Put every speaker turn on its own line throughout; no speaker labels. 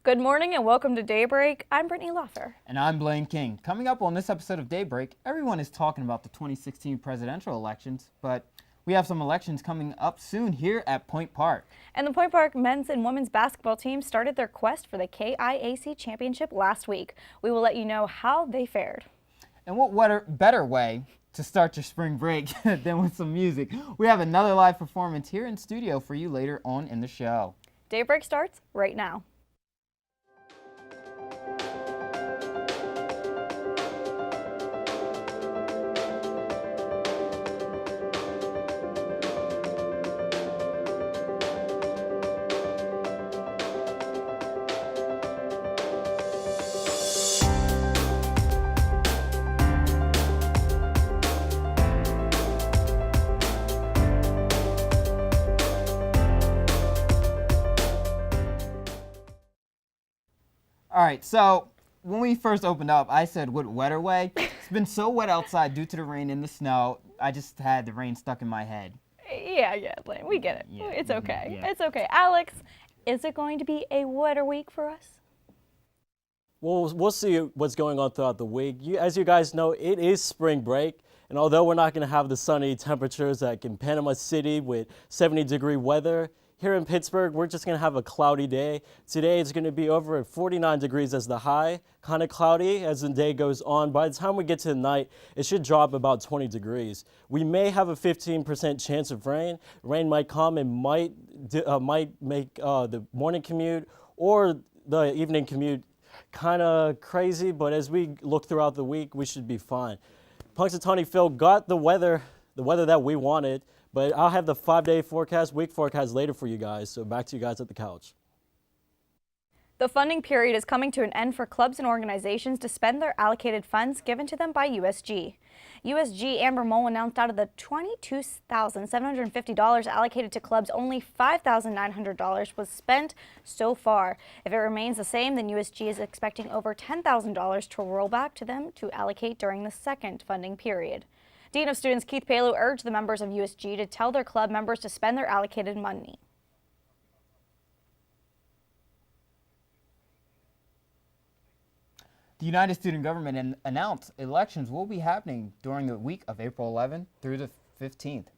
Good morning and welcome to Daybreak. I'm Brittany Loffer.
And I'm Blaine King. Coming up on this episode of Daybreak, everyone is talking about the 2016 presidential elections, but we have some elections coming up soon here at Point Park.
And the Point Park men's and women's basketball teams started their quest for the KIAC championship last week. We will let you know how they fared.
And what better way to start your spring break than with some music? We have another live performance here in studio for you later on in the show.
Daybreak starts right now.
All right, so when we first opened up, I said what wetter way. It's been so wet outside due to the rain and the snow. I just had the rain stuck in my head.
Yeah, Blaine, we get it.
Yeah,
It's okay.
yeah.
It's okay. Alex, is it going to be a wetter week for us?
Well, we'll see what's going on throughout the week. As you guys know, it is spring break, and although we're not going to have the sunny temperatures like in Panama City with 70-degree weather, here in Pittsburgh, we're just going to have a cloudy day. Today it's going to be over at 49 degrees as the high, kind of cloudy as the day goes on. By the time we get to the night, it should drop about 20 degrees. We may have a 15% chance of rain. Rain might come and might make the morning commute or the evening commute kind of crazy, but as we look throughout the week, we should be fine. Punxsutawney Phil got the weather that we wanted, but I'll have the 5-day forecast, week forecast later for you guys. So back to you guys at the couch.
The funding period is coming to an end for clubs and organizations to spend their allocated funds given to them by USG. USG Amber Mole announced out of the $22,750 allocated to clubs, only $5,900 was spent so far. If it remains the same, then USG is expecting over $10,000 to roll back to them to allocate during the second funding period. Dean of Students Keith Palu urged the members of USG to tell their club members to spend their allocated money.
The United Student Government announced elections will be happening during the week of April 11th through the 15th.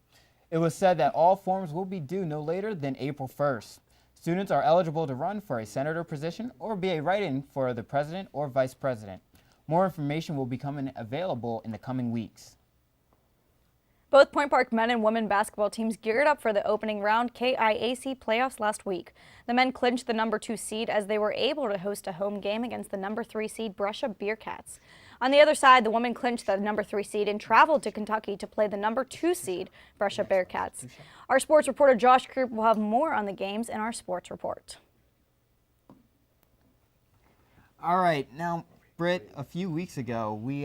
It was said that all forms will be due no later than April 1st. Students are eligible to run for a senator position or be a write-in for the president or vice president. More information will be available in the coming weeks.
Both Point Park men and women basketball teams geared up for the opening round KIAC playoffs last week. The men clinched the number 2 seed as they were able to host a home game against the number 3 seed Brescia Bearcats. On the other side, the women clinched the number 3 seed and traveled to Kentucky to play the number 2 seed Brescia Bearcats. Our sports reporter Josh Krupp will have more on the games in our sports report.
All right, now Britt, a few weeks ago, we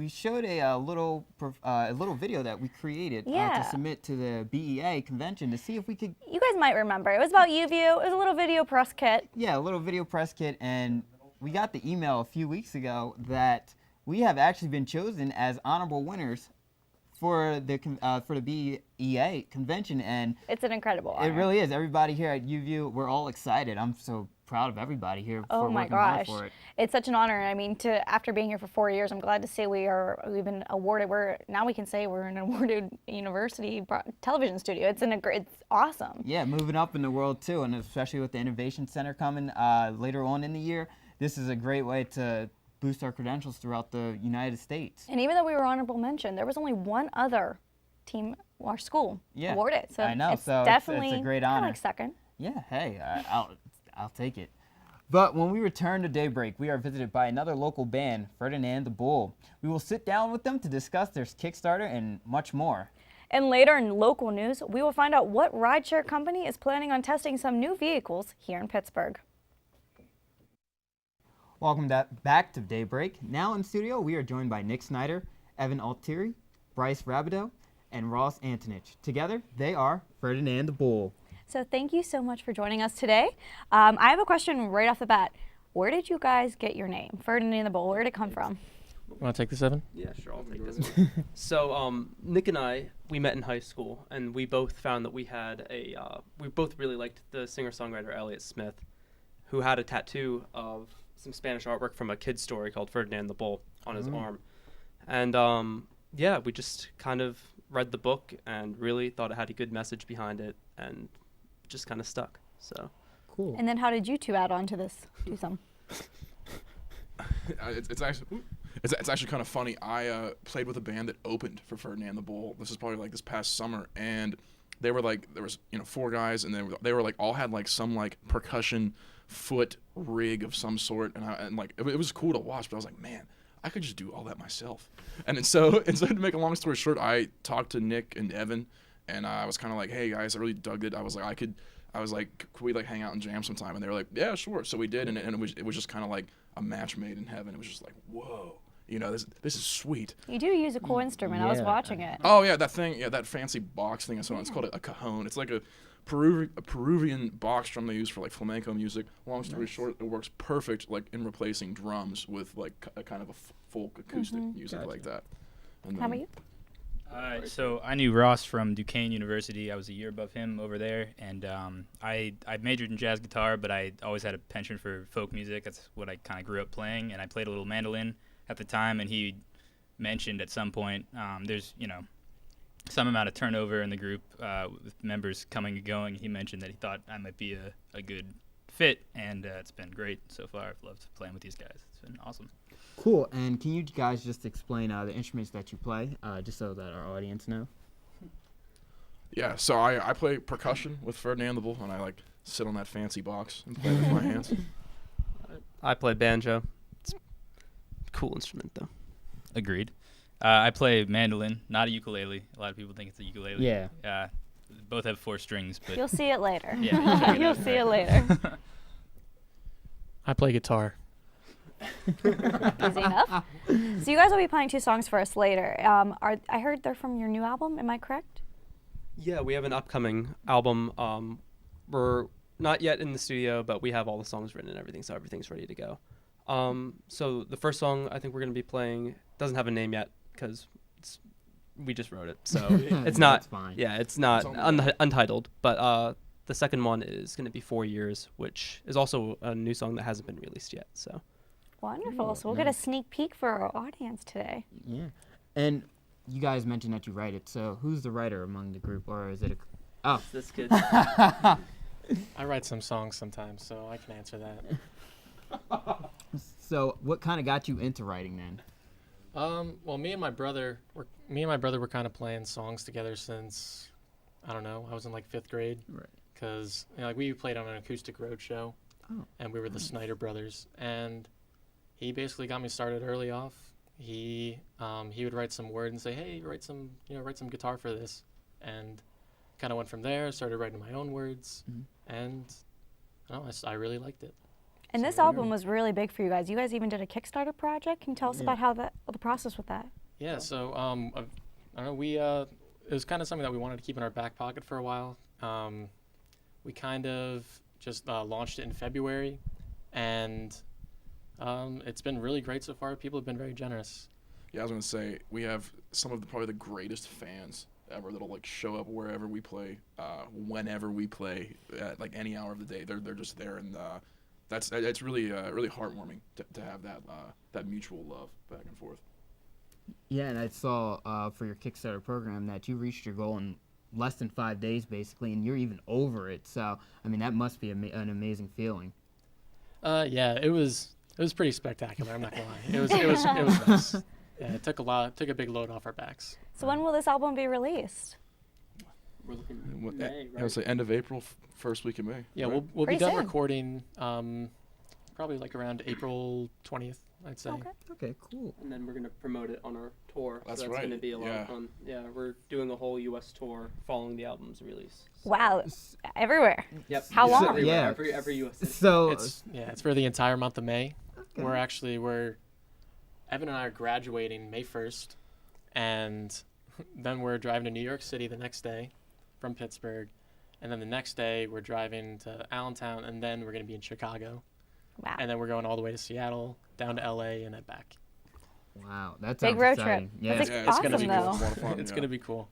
showed a little video that we created to submit to the BEA convention to see if we could.
You guys might remember. It was about UView. It was a little video press kit.
Yeah, a little video press kit, and we got the email a few weeks ago that we have actually been chosen as honorable winners for the BEA convention, and
it's an incredible honor.
It really is. Everybody here at UView, we're all excited. I'm so proud of everybody here for working hard for it.
It's such an honor. I mean, after being here for 4 years, I'm glad to say we've been awarded. Now we can say we're an awarded university television studio. It's awesome.
Yeah, moving up in the world too, and especially with the Innovation Center coming later on in the year, this is a great way to boost our credentials throughout the United States.
And even though we were honorable mention, there was only one other team, our school, awarded. So
I know.
It's
so
definitely
it's a great honor.
Like second.
Yeah. Hey, I'll take it. But when we return to Daybreak, we are visited by another local band, Ferdinand the Bull. We will sit down with them to discuss their Kickstarter and much more.
And later in local news, we will find out what rideshare company is planning on testing some new vehicles here in Pittsburgh.
Welcome back to Daybreak. Now in studio, we are joined by Nick Snyder, Evan Altieri, Bryce Rabideau, and Ross Antonich. Together, they are Ferdinand the Bull.
So thank you so much for joining us today. I have a question right off the bat. Where did you guys get your name, Ferdinand the Bull? Where did it come from?
Want to take this, Evan?
Yeah, sure, I'll take this one. So Nick and I, we met in high school, and we both found that we both really liked the singer-songwriter Elliott Smith, who had a tattoo of some Spanish artwork from a kid's story called Ferdinand the Bull on his arm. And yeah, we just kind of read the book and really thought it had a good message behind it, and just kind of stuck. So
Cool.
And then how did you two add on to this? Do some.
It's actually kind of funny. I played with a band that opened for Ferdinand the Bull. This is probably like this past summer, and they were like, there was 4 guys, and they were like all had like some like percussion foot rig of some sort, and like it was cool to watch. But I was like, man, I could just do all that myself. And so to make a long story short, I talked to Nick and Evan, and I was kind of like, hey guys, I really dug it. I was like, could we like hang out and jam sometime? And they were like, yeah, sure. So we did, and it was just kind of like a match made in heaven. It was just like, whoa, this is sweet.
You do use a cool instrument. I was
Yeah.
watching it.
Oh yeah, that thing, that fancy box thing. So it's called a cajon. It's like a Peruvian box drum they use for like flamenco music. Long story short, it works perfect like in replacing drums with like a kind of a folk acoustic music like that. And
How about you?
So I knew Ross from Duquesne University. I was a year above him over there, and I majored in jazz guitar, but I always had a penchant for folk music. That's what I kind of grew up playing, and I played a little mandolin at the time. And he mentioned at some point there's some amount of turnover in the group with members coming and going. He mentioned that he thought I might be a good fit, and it's been great so far. I've loved playing with these guys. It's been awesome.
Cool. And can you guys just explain the instruments that you play, just so that our audience know?
Yeah, so I play percussion with Ferdinand the Bull, and I like sit on that fancy box and play with my hands.
I play banjo. It's a cool instrument though.
Agreed. I play mandolin, not a ukulele. A lot of people think it's a ukulele.
Yeah.
Both have 4 strings, but
You'll see it later.
Yeah, check it
You'll
out.
see it later.
I play guitar.
Easy enough. So you guys will be playing 2 songs for us later. I heard they're from your new album. Am I correct?
Yeah, we have an upcoming album. We're not yet in the studio, but we have all the songs written and everything, so everything's ready to go. So the first song I think we're going to be playing doesn't have a name yet because we just wrote it, so it's not.
That's fine.
Yeah, it's not
It's on the
untitled. But the second one is going to be 4 Years, which is also a new song that hasn't been released yet. So
Wonderful. So we'll get a sneak peek for our audience today.
Yeah. And you guys mentioned that you write it. So who's the writer among the group, or is it Oh.
this kid.
I write some songs sometimes, so I can answer that.
So what kind of got you into writing then?
Well, me and my brother were kind of playing songs together since, I don't know, I was in like 5th grade.
Right.
Because like we played on an acoustic road show, and we were the Snyder Brothers, and he basically got me started early off. He would write some word and say, hey, write some guitar for this, and kind of went from there. Started writing my own words, and I really liked it.
And this album was really big for you guys. You guys even did a Kickstarter project. Can you tell us about how the process with that?
Yeah, so I don't know. It was kind of something that we wanted to keep in our back pocket for a while. We kind of just launched it in February, and it's been really great so far. People have been very generous.
Yeah, I was gonna say we have some of probably the greatest fans ever that'll like show up wherever we play, whenever we play, at like any hour of the day. They're just there, and it's really really heartwarming to have that mutual love back and forth.
Yeah, and I saw for your Kickstarter program that you reached your goal in less than 5 days, basically, and you're even over it. So, I mean, that must be an amazing feeling.
Yeah, it was pretty spectacular. I'm not gonna lie. It was nice. Yeah, it took a big load off our backs.
So when will this album be released?
We're looking
What-
May,
I would say end of April, first week of May.
Yeah,
right?
we'll be
Pretty
done
soon.
recording probably like around April 20th, I'd say.
Okay.
Okay, cool.
and then we're gonna promote it on our tour.
That's
so that's
right,
gonna be a lot
yeah.
of fun. Yeah, we're doing a whole U.S. tour following the album's release. So-
Wow, everywhere.
Yep.
How long?
Everywhere,
Yeah.
every U.S. city.
So,
It's for the entire month of May.
okay.
We're Evan and I are graduating May 1st, and then we're driving to New York City the next day from Pittsburgh, and then the next day we're driving to Allentown, and then we're going to be in Chicago,
Wow.
and then we're going all the way to Seattle, down to LA, and then back.
Wow, that
Big
sounds
road
exciting.
trip.
Yeah.
That's
Yeah,
awesome,
gonna be
though.
cool. It's a lot of fun,
It's
yeah.
going to be cool.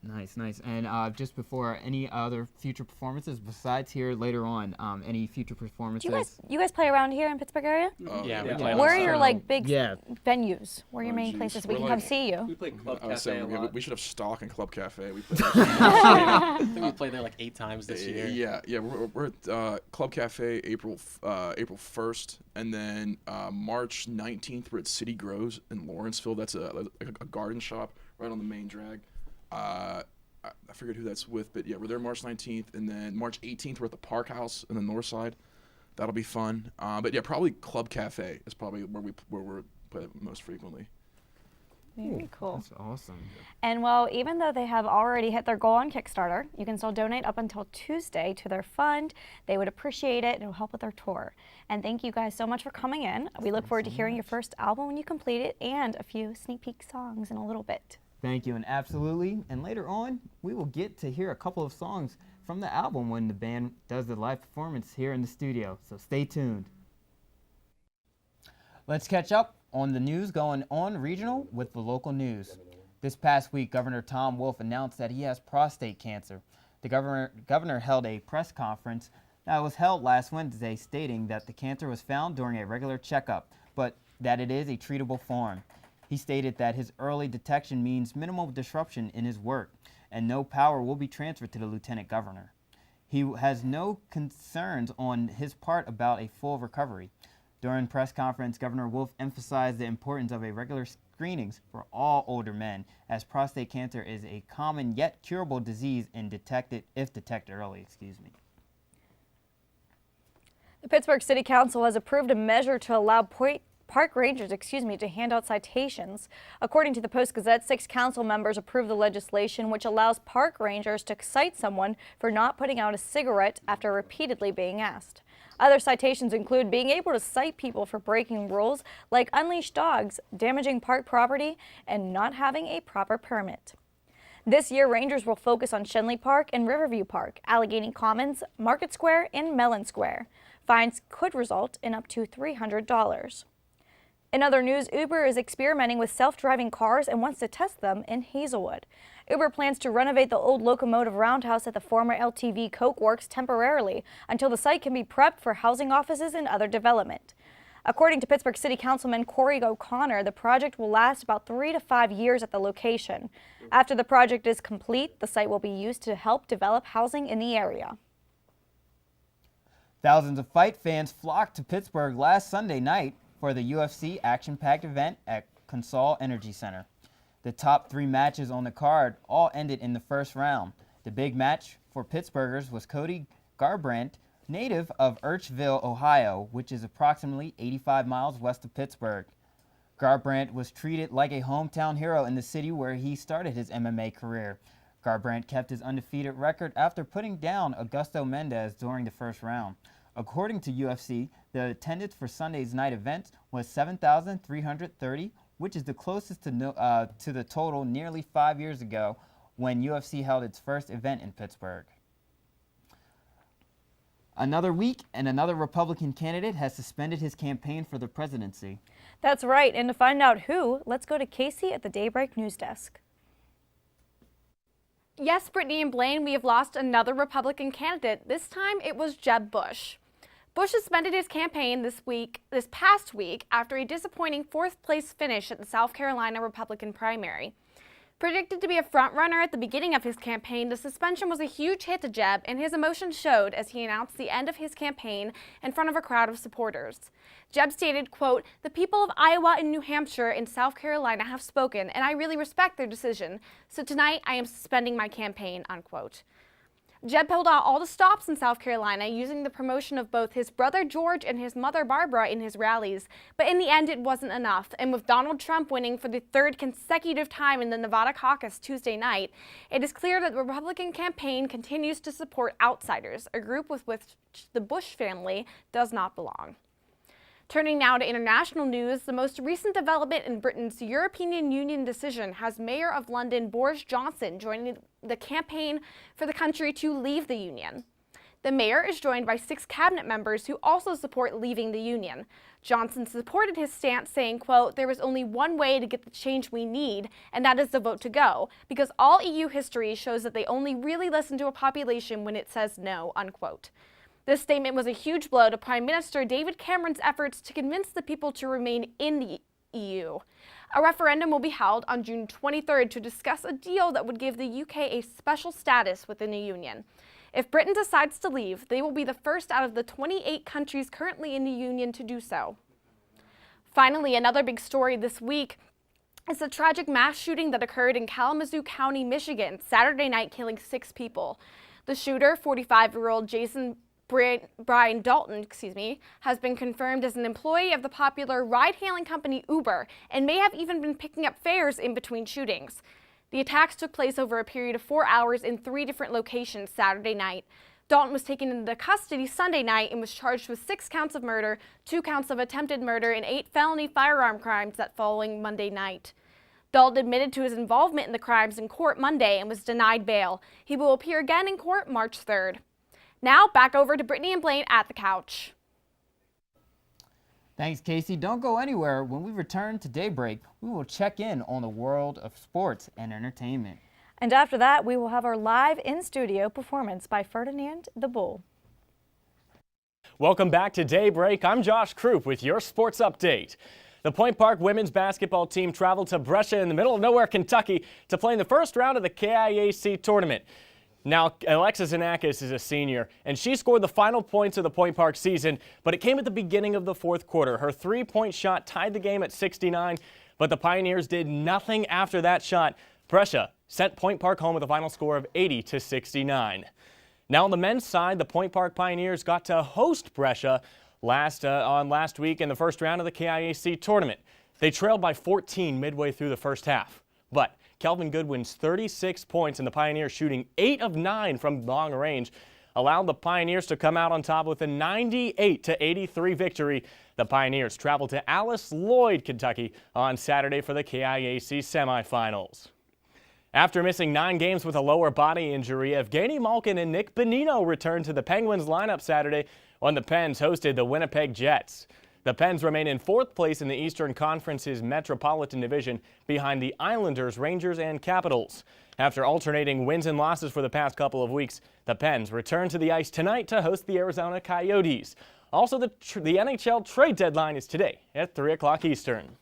Nice, nice. And just before, any other future performances besides here later on? Any future performances?
Do you guys play around here in Pittsburgh area?
Oh,
Yeah, we
we
play
Where are
on
your
Saturday.
like big
Yeah.
venues? Where are your
Oh,
main
geez.
places we
We're
can come
like-
see you?
We play Club
I was
Cafe a
saying
lot.
we should have stock in Club Cafe. We
I think we played there like 8 times this year.
Yeah. We're at Club Cafe April 1st, and then March 19th we're at City Grows in Lawrenceville. That's a garden shop right on the main drag. I forget who that's with, but yeah, we're there March 19th, and then March 18th we're at the Park House in the north side. That'll be fun. But yeah, probably Club Cafe is probably where we're play most frequently.
Very cool.
That's awesome.
And well, even though they have already hit their goal on Kickstarter, you can still donate up until Tuesday to their fund. They would appreciate it. It will help with their tour. And thank you guys so much for coming in. We look forward to hearing your first album when you complete it and a few sneak peek songs in a little bit.
Thank you, and absolutely. And later on, we will get to hear a couple of songs from the album when the band does the live performance here in the studio. So stay tuned. Let's catch up on the news going on regional with the local news. This past week, Governor Tom Wolf announced that he has prostate cancer. The governor held a press conference that was held last Wednesday stating that the cancer was found during a regular checkup, but that it is a treatable form. He stated that his early detection means minimal disruption in his work and no power will be transferred to the lieutenant governor. He has no concerns on his part about a full recovery. During press conference, Governor Wolf emphasized the importance of a regular screenings for all older men, as prostate cancer is a common yet curable disease and if detected early.
The Pittsburgh City Council has approved a measure to allow park rangers, to hand out citations. According to the Post-Gazette, 6 council members approved the legislation which allows park rangers to cite someone for not putting out a cigarette after repeatedly being asked. Other citations include being able to cite people for breaking rules like unleashed dogs, damaging park property, and not having a proper permit. This year, rangers will focus on Shenley Park and Riverview Park, Allegheny Commons, Market Square, and Mellon Square. Fines could result in up to $300. In other news, Uber is experimenting with self-driving cars and wants to test them in Hazelwood. Uber plans to renovate the old locomotive roundhouse at the former LTV Coke Works temporarily until the site can be prepped for housing offices and other development. According to Pittsburgh City Councilman Corey O'Connor, the project will last about 3 to 5 years at the location. After the project is complete, the site will be used to help develop housing in the area.
Thousands of fight fans flocked to Pittsburgh last Sunday night for the UFC action-packed event at Consol Energy Center. The top 3 matches on the card all ended in the first round. The big match for Pittsburghers was Cody Garbrandt, native of Urchville, Ohio, which is approximately 85 miles west of Pittsburgh. Garbrandt was treated like a hometown hero in the city where he started his MMA career. Garbrandt kept his undefeated record after putting down Augusto Mendez during the first round. According to UFC, the attendance for Sunday's night event was 7,330, which is the closest to the total nearly 5 years ago when UFC held its first event in Pittsburgh. Another week and another Republican candidate has suspended his campaign for the presidency. That's
right, and to find out who, let's go to Casey at the Daybreak News Desk.
Yes, Brittany and Blaine, we have lost another Republican candidate. This time it was Jeb Bush. Bush suspended his campaign this past week after a disappointing 4th place finish at the South Carolina Republican primary. Predicted to be a frontrunner at the beginning of his campaign, the suspension was a huge hit to Jeb, and his emotions showed as he announced the end of his campaign in front of a crowd of supporters. Jeb stated, quote, "The people of Iowa and New Hampshire and South Carolina have spoken, and I really respect their decision. So tonight I am suspending my campaign," unquote. Jeb pulled out all the stops in South Carolina, using the promotion of both his brother George and his mother Barbara in his rallies. But in the end, it wasn't enough. And with Donald Trump winning for the 3rd consecutive time in the Nevada caucus Tuesday night, it is clear that the Republican campaign continues to support outsiders, a group with which the Bush family does not belong. Turning now to international news, the most recent development in Britain's European Union decision has Mayor of London Boris Johnson joining the campaign for the country to leave the Union. The mayor is joined by 6 cabinet members who also support leaving the union. Johnson supported his stance, saying, quote, "There is only one way to get the change we need, and that is the vote to go, because all EU history shows that they only really listen to a population when it says no," unquote. This statement was a huge blow to Prime Minister David Cameron's efforts to convince the people to remain in the EU. A referendum will be held on June 23rd to discuss a deal that would give the UK a special status within the union. If Britain decides to leave, they will be the first out of the 28 countries currently in the union to do so. Finally, another big story this week is the tragic mass shooting that occurred in Kalamazoo County, Michigan, Saturday night, killing 6 people. The shooter, 45-year-old Jason Brian Dalton, has been confirmed as an employee of the popular ride-hailing company Uber and may have even been picking up fares in between shootings. The attacks took place over a period of 4 hours in 3 different locations Saturday night. Dalton was taken into custody Sunday night and was charged with 6 counts of murder, 2 counts of attempted murder, and 8 felony firearm crimes that following Monday night. Dalton admitted to his involvement in the crimes in court Monday and was denied bail. He will appear again in court March 3rd. Now, back over to Brittany and Blaine at the couch.
Thanks, Casey. Don't go anywhere. When we return to Daybreak, we will check in on the world of sports and entertainment.
And after that, we will have our live in-studio performance by Ferdinand the Bull.
Welcome back to Daybreak. I'm Josh Krupp with your sports update. The Point Park women's basketball team traveled to Brescia in the middle of nowhere, Kentucky, to play in the first round of the KIAC tournament. Now, Alexis Anakis is a senior, and she scored the final points of the Point Park season, but it came at the beginning of the fourth quarter. Her three-point shot tied the game at 69, but the Pioneers did nothing after that shot. Brescia sent Point Park home with a final score of 80-69. Now, on the men's side, the Point Park Pioneers got to host Brescia last week in the first round of the KIAC tournament. They trailed by 14 midway through the first half, but Kelvin Goodwin's 36 points and the Pioneers shooting 8 of 9 from long range allowed the Pioneers to come out on top with a 98-83 victory. The Pioneers traveled to Alice Lloyd, Kentucky on Saturday for the KIAC semifinals. After missing 9 games with a lower body injury, Evgeny Malkin and Nick Bonino returned to the Penguins lineup Saturday when the Pens hosted the Winnipeg Jets. The Pens remain in 4th place in the Eastern Conference's Metropolitan Division behind the Islanders, Rangers, and Capitals. After alternating wins and losses for the past couple of weeks, the Pens return to the ice tonight to host the Arizona Coyotes. Also, the NHL trade deadline is today at 3 o'clock Eastern.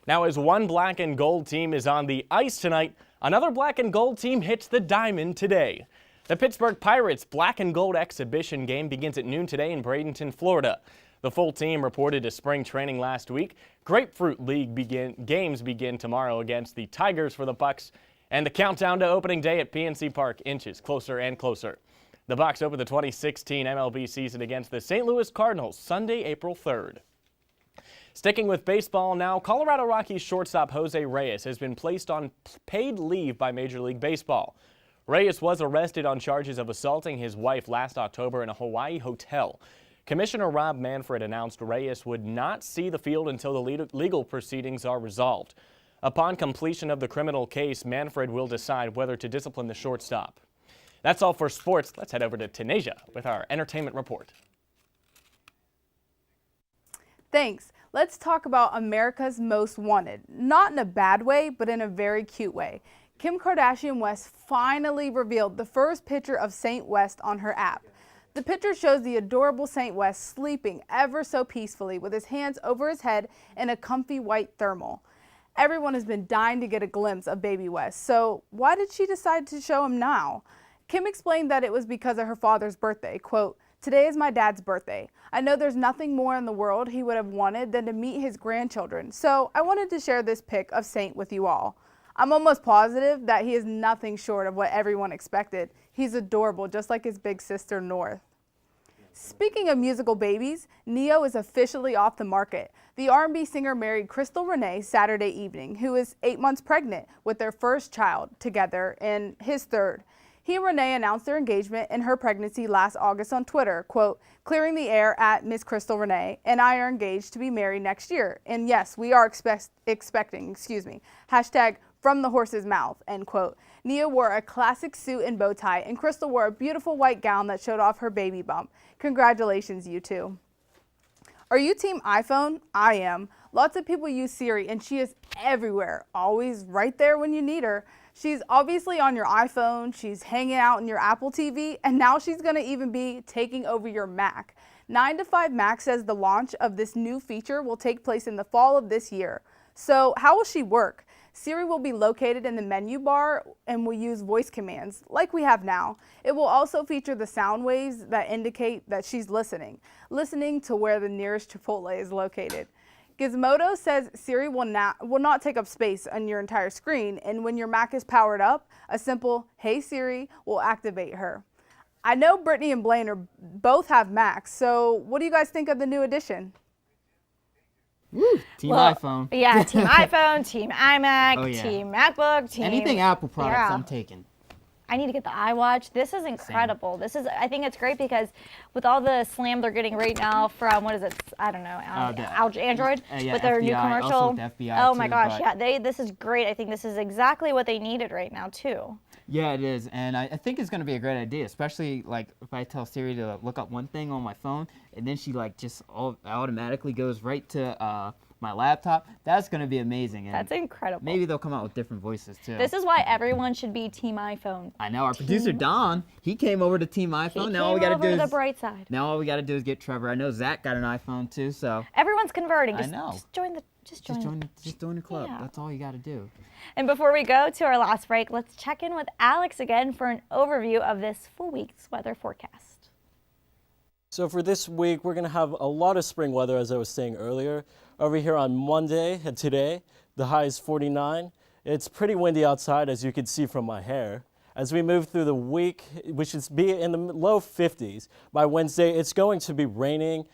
Now, as one black and gold team is on the ice tonight, another black and gold team hits the diamond today. The Pittsburgh Pirates Black and Gold exhibition game begins at noon today in Bradenton, Florida. The full team reported to spring training last week. Grapefruit League games begin tomorrow against the Tigers for the Bucks, and the countdown to opening day at PNC Park inches closer and closer. The Bucks open the 2016 MLB season against the St. Louis Cardinals Sunday, April 3rd. Sticking with baseball now, Colorado Rockies shortstop Jose Reyes has been placed on paid leave by Major League Baseball. Reyes was arrested on charges of assaulting his wife last October in a Hawaii hotel. Commissioner Rob Manfred announced Reyes would not see the field until the legal proceedings are resolved. Upon completion of the criminal case, Manfred will decide whether to discipline the shortstop. That's all for sports. Let's head over to Tanisha with our entertainment report.
Thanks. Let's talk about America's Most Wanted. Not in a bad way, but in a very cute way. Kim Kardashian West finally revealed the first picture of Saint West on her app. The picture shows the adorable Saint West sleeping ever so peacefully with his hands over his head in a comfy white thermal. Everyone has been dying to get a glimpse of baby West, so why did she decide to show him now? Kim explained that it was because of her father's birthday. Quote, "Today is my dad's birthday. I know there's nothing more in the world he would have wanted than to meet his grandchildren, so I wanted to share this pic of Saint with you all. I'm almost positive that he is nothing short of what everyone expected. He's adorable, just like his big sister North." Speaking of musical babies, Ne-Yo is officially off the market. The R&B singer married Crystal Renee Saturday evening, who is 8 months pregnant with their first child together and his third. He and Renee announced their engagement and her pregnancy last August on Twitter, quote, "Clearing the air at Miss Crystal Renee and I are engaged to be married next year. And yes, we are expecting, hashtag from the horse's mouth, end quote. Nia wore a classic suit and bow tie, and Crystal wore a beautiful white gown that showed off her baby bump. Congratulations, you two. Are you team iPhone? I am. Lots of people use Siri, and she is everywhere, always right there when you need her. She's obviously on your iPhone, she's hanging out in your Apple TV, and now she's going to even be taking over your Mac. 9to5Mac says the launch of this new feature will take place in the fall of this year. So how will she work? Siri will be located in the menu bar and will use voice commands like we have now. It will also feature the sound waves that indicate that she's listening to where the nearest Chipotle is located. Gizmodo says Siri will not take up space on your entire screen, and when your Mac is powered up, a simple "Hey Siri" will activate her. I know Brittany and Blaine both have Macs, so what do you guys think of the new addition?
Woo, team iPhone.
Yeah, team iPhone, team iMac,
Oh, yeah.
team MacBook, team
Anything Apple products,
Yeah.
I'm taking.
I need to get the iWatch. This is incredible. I think it's great because with all the slam they're getting right now from, what is it? I don't know, Android
yeah,
with their
FBI,
new
also
commercial.
with FBI
Oh my
too,
gosh,
but-
yeah, this is great. I think this is exactly what they needed right now too.
Yeah, it is, and I think it's gonna be a great idea, especially like if I tell Siri to look up one thing on my phone, and then she like just automatically goes right to my laptop. That's gonna be amazing. And
That's incredible.
maybe they'll come out with different voices too.
This is why everyone should be team iPhone.
I know our producer Don. He came over to Team iPhone. Now all we
Came
gotta
over
do
to
is
the bright side.
now all we gotta do is get Trevor. I know Zach got an iPhone too, so
Everyone's converting.
I
Just,
know.
Just join the. Just join.
just join the club.
Yeah.
That's all you gotta do.
And before we go to our last break, let's check in with Alex again for an overview of this full week's weather forecast.
So for this week, we're going to have a lot of spring weather, as I was saying earlier. Over here on Monday and today, the high is 49. It's pretty windy outside, as you can see from my hair. As we move through the week, we should be in the low 50s. By Wednesday, it's going to be raining.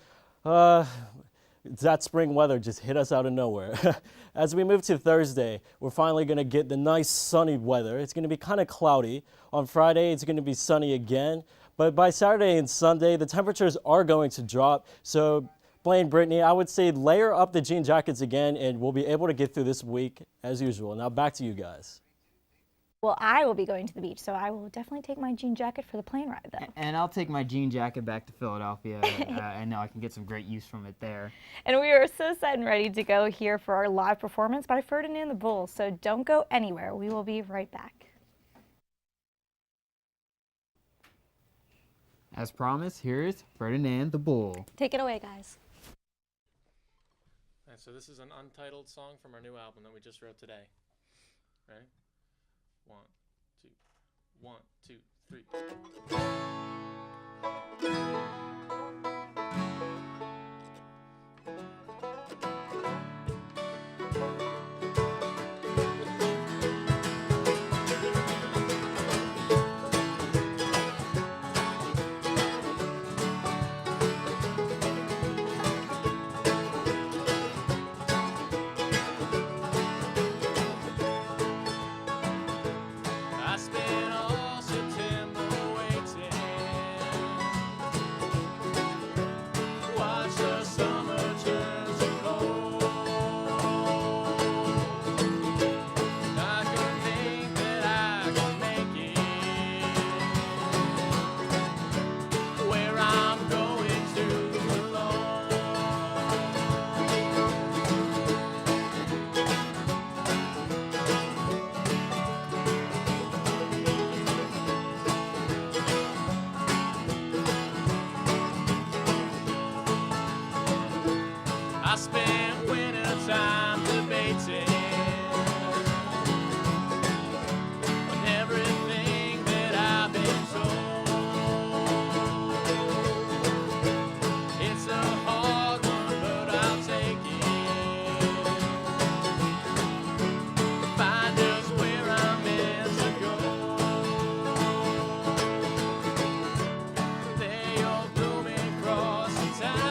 That spring weather just hit us out of nowhere. As we move to Thursday, we're finally going to get the nice sunny weather. It's going to be kind of cloudy. On Friday, it's going to be sunny again. But by Saturday and Sunday, the temperatures are going to drop. So, Blaine, Brittany, I would say layer up the jean jackets again, and we'll be able to get through this week as usual. Now back to you guys.
Well, I will be going to the beach, so I will definitely take my jean jacket for the plane ride, though.
And I'll take my jean jacket back to Philadelphia. I know I can get some great use from it there.
And we are so set and ready to go here for our live performance by Ferdinand the Bull, so don't go anywhere. We will be right back.
As promised, here is Ferdinand the Bull.
Take it away, guys.
All right, so this is an untitled song from our new album that we just wrote today. Right? 1, 2, 1, 2, 3. I spent all September waiting. Watch the summer turn to cold. I could think that I could make it where I'm going to alone. I spent winter time debating on everything that I've been told. It's a hard one, but I'll take it. Find just where I'm meant to go. They all blooming across the town.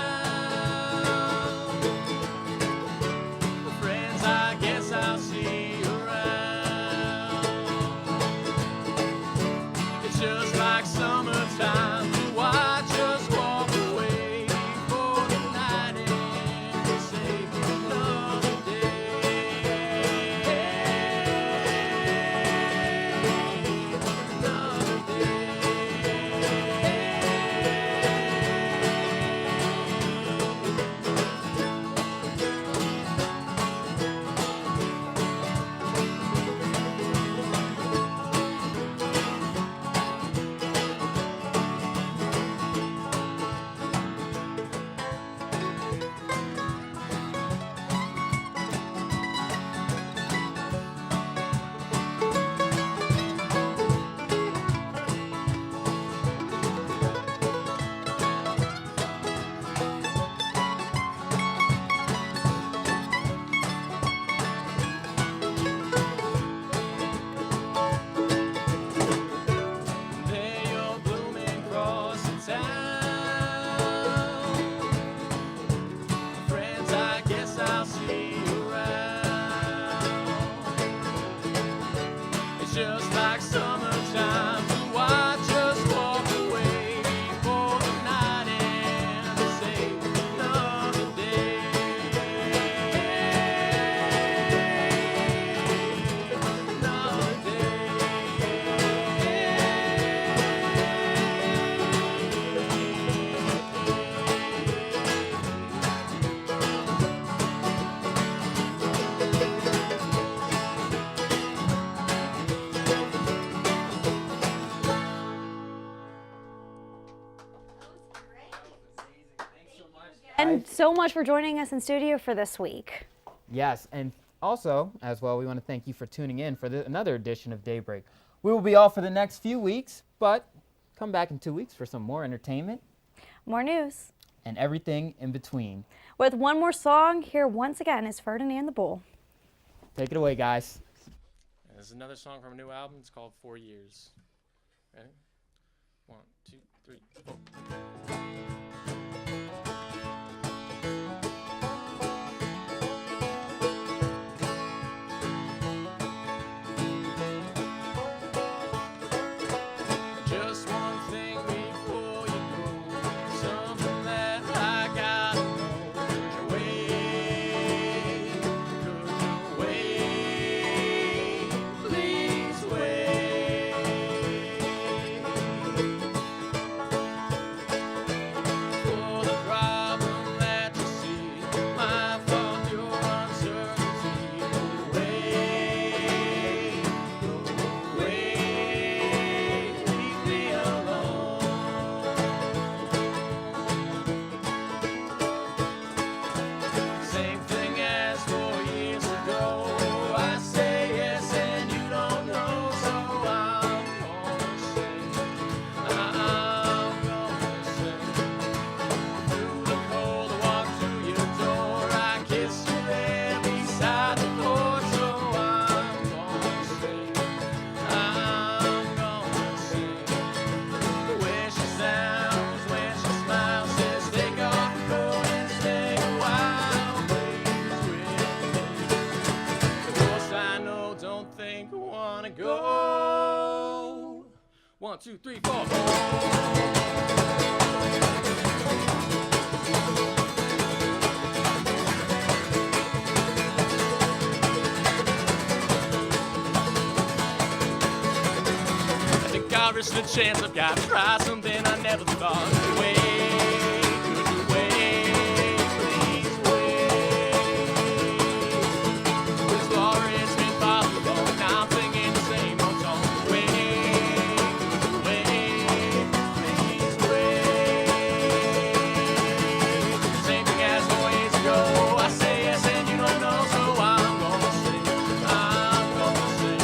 And so much for joining us in studio for this week.
Yes, and also, as well, we want to thank you for tuning in for another edition of Daybreak. We will be off for the next few weeks, but come back in 2 weeks for some more entertainment.
More news.
And everything in between.
With one more song, here once again is Ferdinand the Bull.
Take it away, guys.
This is another song from a new album. It's called 4 Years. Ready? 1, 2, 3, 4. Just one thing before you go, something that I gotta know. Could you wait? Could you wait? Please wait. For the problem that you see, my fault, your uncertainty. Go away, go away, leave me alone. Same thing as 4 years ago. I say yes and you don't know, so I'm gonna say, I'm gonna say. Through the cold walk to your door, I kiss you there beside the porch, so I'm gonna say, I'm gonna say. The way she sounds when she smiles, says take off your coat and stay a while, please with me. Of course I know, don't think I wanna go. 1, 2, 3, 4. I think I'll risk the chance. I've got to try something I never thought. Wait, could you wait? Please wait. This story's been far too long. Now I'm singing the same old song. Wait, could you wait? Please wait. Same thing as 4 years ago. I say yes and you don't know, so I'm gonna say, I'm gonna say.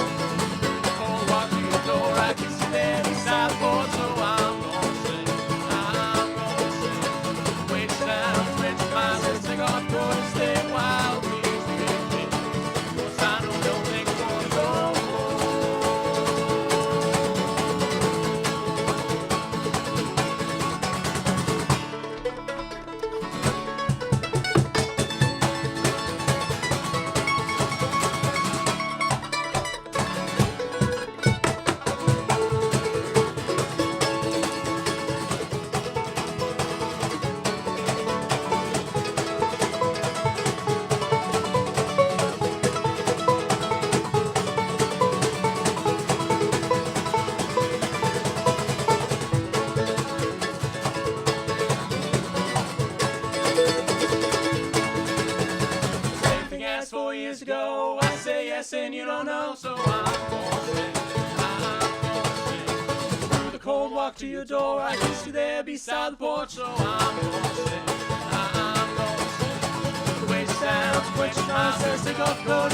Cold walk to your door, I kiss you there beside the porch, so I'm gonna say, I'm gonna say. Wait down, switch my says take off your coat and stay a while, please with me. 'Cause I know don't think I wanna go. Same thing as 4 years ago. I say yes and you don't know, so I'm gonna say, I'm gonna say. Through the cold walk to your door, I kiss you there beside the porch, so I'm gonna say, I'm gonna say. The way she sounds when she smiles, says take off your coat